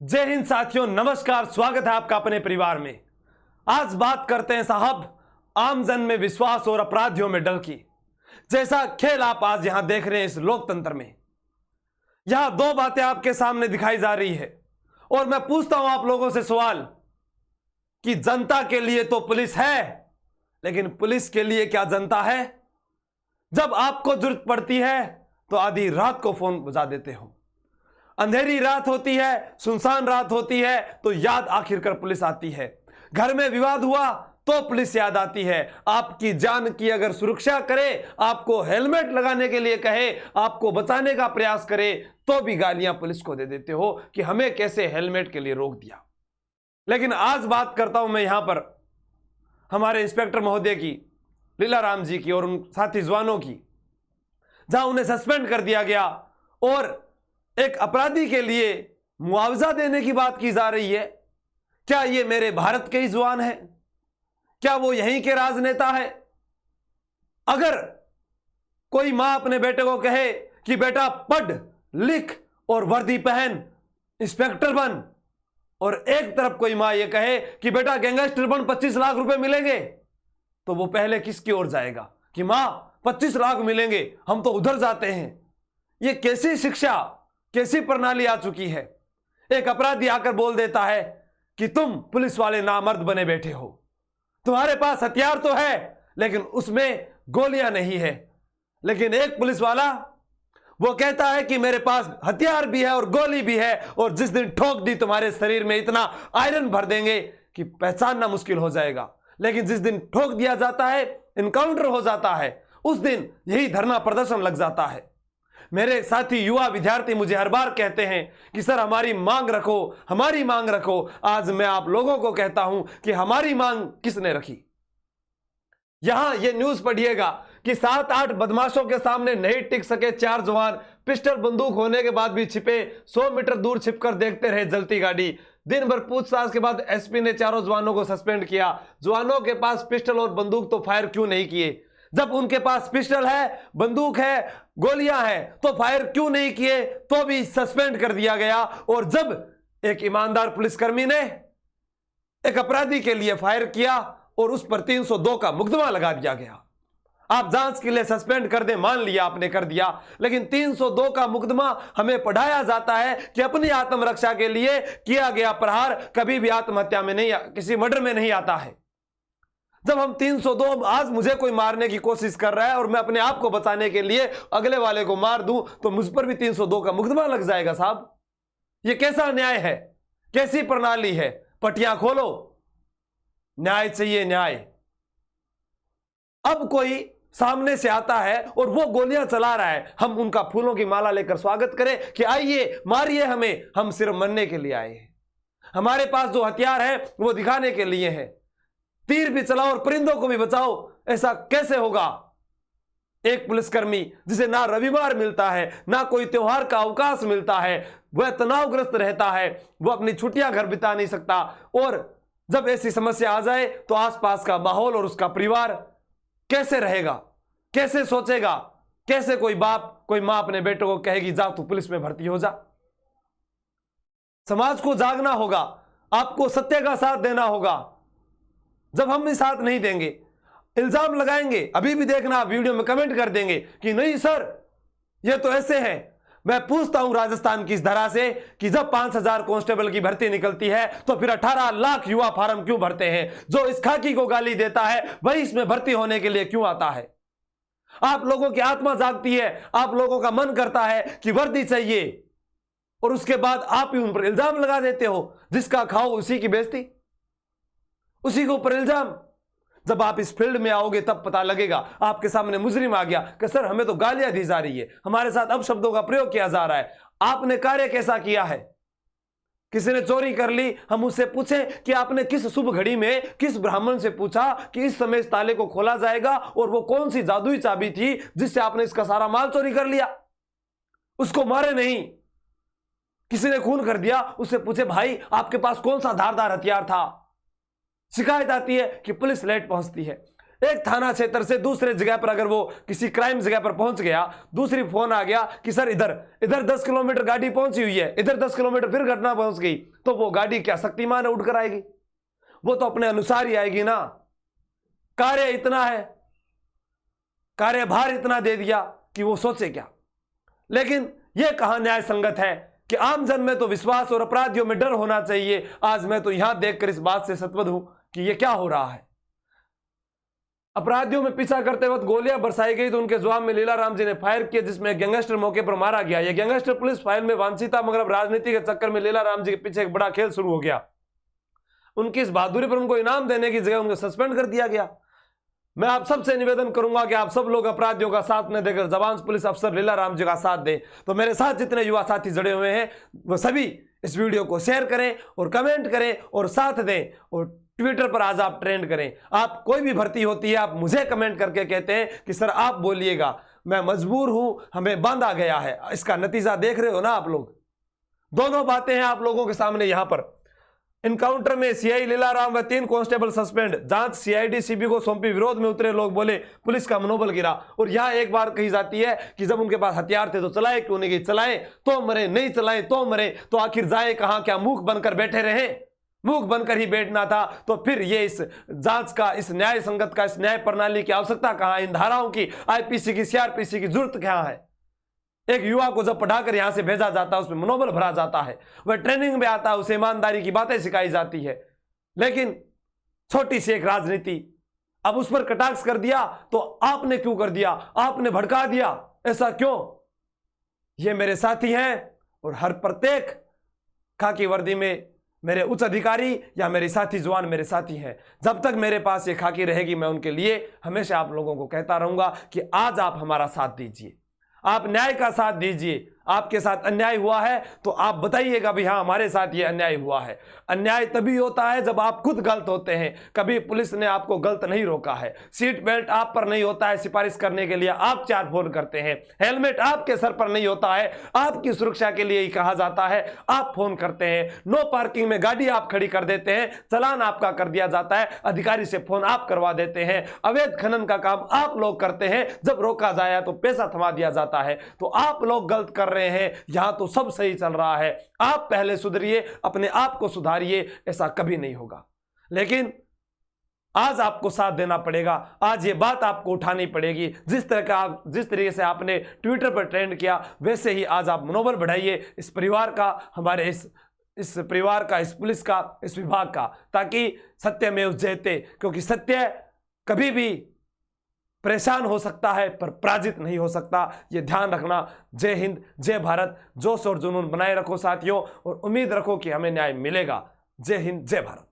जय हिंद साथियों, नमस्कार। स्वागत है आपका अपने परिवार में। आज बात करते हैं साहब आमजन में विश्वास और अपराधियों में डर की। जैसा खेल आप आज यहां देख रहे हैं इस लोकतंत्र में, यहां दो बातें आपके सामने दिखाई जा रही है और मैं पूछता हूं आप लोगों से सवाल कि जनता के लिए तो पुलिस है, लेकिन पुलिस के लिए क्या जनता है? जब आपको जरूरत पड़ती है तो आधी रात को फोन बजा देते हो। अंधेरी रात होती है, सुनसान रात होती है तो याद आखिरकार पुलिस आती है। घर में विवाद हुआ तो पुलिस याद आती है। आपकी जान की अगर सुरक्षा करे, आपको हेलमेट लगाने के लिए कहे, आपको बचाने का प्रयास करे, तो भी गालियां पुलिस को दे देते हो कि हमें कैसे हेलमेट के लिए रोक दिया। लेकिन आज बात करता हूं मैं यहां पर हमारे इंस्पेक्टर महोदय की, लीलाराम जी की और उन साथी जवानों की, जहां उन्हें सस्पेंड कर दिया गया और एक अपराधी के लिए मुआवजा देने की बात की जा रही है। क्या ये मेरे भारत के ही जवान है? क्या वो यहीं के राजनेता है? अगर कोई मां अपने बेटे को कहे कि बेटा पढ़ लिख और वर्दी पहन, इंस्पेक्टर बन, और एक तरफ कोई मां ये कहे कि बेटा गैंगस्टर बन, 25 लाख रुपए मिलेंगे, तो वो पहले किसकी ओर जाएगा कि मां 25 लाख मिलेंगे, हम तो उधर जाते हैं। ये कैसी शिक्षा, कैसी प्रणाली आ चुकी है? एक अपराधी आकर बोल देता है कि तुम पुलिस वाले नामर्द बने बैठे हो, तुम्हारे पास हथियार तो है लेकिन उसमें गोलियां नहीं है। लेकिन एक पुलिस वाला वो कहता है कि मेरे पास हथियार भी है और गोली भी है, और जिस दिन ठोक दी तुम्हारे शरीर में इतना आयरन भर देंगे कि पहचानना मुश्किल हो जाएगा। लेकिन जिस दिन ठोक दिया जाता है, इनकाउंटर हो जाता है, उस दिन यही धरना प्रदर्शन लग जाता है। मेरे साथी युवा विद्यार्थी मुझे हर बार कहते हैं कि सर हमारी मांग रखो, हमारी मांग रखो। आज मैं आप लोगों को कहता हूं कि हमारी मांग किसने रखी। यहां यह न्यूज पढ़िएगा कि 7-8 बदमाशों के सामने नहीं टिक सके 4 जवान, पिस्टल बंदूक होने के बाद भी छिपे, 100 मीटर दूर छिपकर देखते रहे जलती गाड़ी। दिन भर पूछताछ के बाद एसपी ने चारों जवानों को सस्पेंड किया। जवानों के पास पिस्टल और बंदूक तो फायर क्यों नहीं किए? जब उनके पास पिस्टल है, बंदूक है, गोलियां हैं, तो फायर क्यों नहीं किए? तो भी सस्पेंड कर दिया गया। और जब एक ईमानदार पुलिसकर्मी ने एक अपराधी के लिए फायर किया और उस पर 302 का मुकदमा लगा दिया गया। आप जांच के लिए सस्पेंड कर दें, मान लिया आपने कर दिया, लेकिन 302 का मुकदमा हमें पढ़ाया जाता है कि अपनी आत्मरक्षा के लिए किया गया प्रहार कभी भी आत्महत्या में नहीं, किसी मर्डर में नहीं आता है। जब हम 302, आज मुझे कोई मारने की कोशिश कर रहा है और मैं अपने आप को बचाने के लिए अगले वाले को मार दूं तो मुझ पर भी 302 का मुकदमा लग जाएगा साहब। यह कैसा न्याय है? कैसी प्रणाली है? पटियां खोलो, न्याय चाहिए, न्याय। अब कोई सामने से आता है और वो गोलियां चला रहा है, हम उनका फूलों की माला लेकर स्वागत करें कि आइए मारिए हमें, हम सिर्फ मरने के लिए आए हैं। हमारे पास जो हथियार है वो दिखाने के लिए है। तीर भी चलाओ और परिंदों को भी बचाओ, ऐसा कैसे होगा? एक पुलिसकर्मी जिसे ना रविवार मिलता है, ना कोई त्योहार का अवकाश मिलता है, वह तनावग्रस्त रहता है, वो अपनी छुट्टियां घर बिता नहीं सकता। और जब ऐसी समस्या आ जाए तो आसपास का माहौल और उसका परिवार कैसे रहेगा, कैसे सोचेगा? कैसे कोई बाप, कोई मां अपने बेटों को कहेगी जा तू पुलिस में भर्ती हो जा? समाज को जागना होगा, आपको सत्य का साथ देना होगा। जब हम भी साथ नहीं देंगे, इल्जाम लगाएंगे, अभी भी देखना वीडियो में कमेंट कर देंगे कि नहीं सर ये तो ऐसे है। मैं पूछता हूं राजस्थान की इस धरा से कि जब 5000 कांस्टेबल की भर्ती निकलती है तो फिर 18 लाख युवा फार्म क्यों भरते हैं? जो इस खाकी को गाली देता है वही इसमें भर्ती होने के लिए क्यों आता है? आप लोगों की आत्मा जागती है, आप लोगों का मन करता है कि वर्दी चाहिए, और उसके बाद आप ही उन पर इल्जाम लगा देते हो। जिसका खाओ उसी की बेइज्जती, उसी के ऊपर इल्जाम। जब आप इस फील्ड में आओगे तब पता लगेगा। आपके सामने मुजरिम आ गया कि सर हमें तो गालियां दी जा रही है, हमारे साथ अपशब्दों का प्रयोग किया जा रहा है। आपने कार्य कैसा किया है? किसी ने चोरी कर ली, हम उससे पूछें कि आपने किस शुभ घड़ी में किस ब्राह्मण से पूछा कि इस समय इस ताले को खोला जाएगा, और वो कौन सी जादुई चाबी थी जिससे आपने इसका सारा माल चोरी कर लिया? उसको मारे नहीं। किसी ने खून कर दिया, उससे पूछे भाई आपके पास कौन सा धारदार हथियार था? शिकायत आती है कि पुलिस लेट पहुंचती है। एक थाना क्षेत्र से दूसरे जगह पर अगर वो किसी क्राइम जगह पर पहुंच गया, दूसरी फोन आ गया कि सर इधर इधर 10 किलोमीटर गाड़ी पहुंची हुई है, इधर 10 किलोमीटर फिर घटना पहुंच गई, तो वो गाड़ी क्या शक्तिमान उड़कर आएगी? वो तो अपने अनुसार ही आएगी ना। कार्य इतना है, कार्यभार इतना दे दिया कि वो सोचे क्या। लेकिन यह कहां न्याय संगत है कि आमजन में तो विश्वास और अपराधियों में डर होना चाहिए। आज मैं तो यहां देखकर इस बात से सतबद्ध हूं कि यह क्या हो रहा है। अपराधियों में पीछा करते वक्त गोलियां बरसाई गई तो उनके जवाब में लीलाराम जी ने फायर किया, जिसमें गैंगस्टर मौके पर मारा गया। यह गैंगस्टर पुलिस फाइल में वांछित था, मगर अब राजनीति के चक्कर में लीलाराम जी के पीछे एक बड़ा खेल शुरू हो गया। उनकी इस बहादुरी पर उनको इनाम देने की जगह उनको सस्पेंड कर दिया गया। मैं आप सबसे निवेदन करूंगा कि आप सब लोग अपराधियों का साथ न देकर जवान पुलिस अफसर लीलाराम जी का साथ दें। तो मेरे साथ जितने युवा साथी जुड़े हुए हैं वो सभी इस वीडियो को शेयर करें और कमेंट करें और साथ दें, और ट्विटर पर आज आप ट्रेंड करें। आप कोई भी भर्ती होती है, आप मुझे कमेंट करके कहते हैं कि सर आप बोलिएगा, मैं मजबूर हूं, हमें बांधा गया है। इसका नतीजा देख रहे हो ना आप लोग। दोनों बातें हैं आप लोगों के सामने। यहां पर इनकाउंटर में सीआई लीलाराम व 3 कांस्टेबल सस्पेंड, जांच सीआईडी सीबी को सौंपी, विरोध में उतरे लोग बोले, पुलिस का मनोबल गिरा। और यहां एक बात कही जाती है कि जब उनके पास हथियार थे तो चलाए क्यों नहीं? चलाए तो मरे, नहीं चलाए तो मरे, तो आखिर जाए कहां? क्या मुख बनकर बैठे रहे? मुख बनकर ही बैठना था। तो फिर ये इस जांच का, इस न्याय संगत का, इस न्याय प्रणाली की आवश्यकता कहां? इन धाराओं की, आईपीसी की, सीआरपीसी की जरूरत क्या है? एक युवा को जब पढ़ाकर यहां से भेजा जाता है, उसमें मनोबल भरा जाता है, वह ट्रेनिंग में आता है, उसे ईमानदारी की बातें सिखाई जाती है। लेकिन छोटी सी एक राजनीति, अब उस पर कटाक्ष कर दिया तो आपने क्यों कर दिया? आपने भड़का दिया, ऐसा क्यों? ये मेरे साथी हैं और हर प्रत्येक खाकी वर्दी में मेरे उच्च अधिकारी या मेरे साथी जवान मेरे साथी हैं। जब तक मेरे पास ये खाकी रहेगी, मैं उनके लिए हमेशा आप लोगों को कहता रहूंगा कि आज आप हमारा साथ दीजिए, आप न्याय का साथ दीजिए। आपके साथ अन्याय हुआ है तो आप बताइएगा भी हाँ हमारे साथ ये अन्याय हुआ है। अन्याय तभी होता है जब आप खुद गलत होते हैं। कभी पुलिस ने आपको गलत नहीं रोका है, सीट बेल्ट आप पर नहीं होता है, सिफारिश करने के लिए आप 4 फोन करते हैं, हेलमेट आपके सर पर नहीं होता है, आपकी सुरक्षा के लिए ही कहा जाता है, आप फोन करते हैं। नो पार्किंग में गाड़ी आप खड़ी कर देते हैं, चालान आपका कर दिया जाता है, अधिकारी से फोन आप करवा देते हैं। अवैध खनन का काम आप लोग करते हैं, जब रोका जाए तो पैसा थमा दिया जाता है। तो आप लोग गलत कर रहे हैं, यहां तो सब सही चल रहा है। आप पहले सुधरिए, अपने आप को सुधारिए, ऐसा कभी नहीं होगा। लेकिन आज आपको साथ देना पड़ेगा, आज ये बात आपको उठानी पड़ेगी। जिस तरीके से आपने ट्विटर पर ट्रेंड किया, वैसे ही आज आप मनोबल बढ़ाइए इस परिवार का, हमारे इस परिवार का, इस पुलिस का, इस विभाग का, ताकि सत्यमेव जयते। क्योंकि सत्य कभी भी परेशान हो सकता है पर पराजित नहीं हो सकता, ये ध्यान रखना। जय हिंद, जय भारत। जोश और जुनून बनाए रखो साथियों, और उम्मीद रखो कि हमें न्याय मिलेगा। जय हिंद, जय भारत।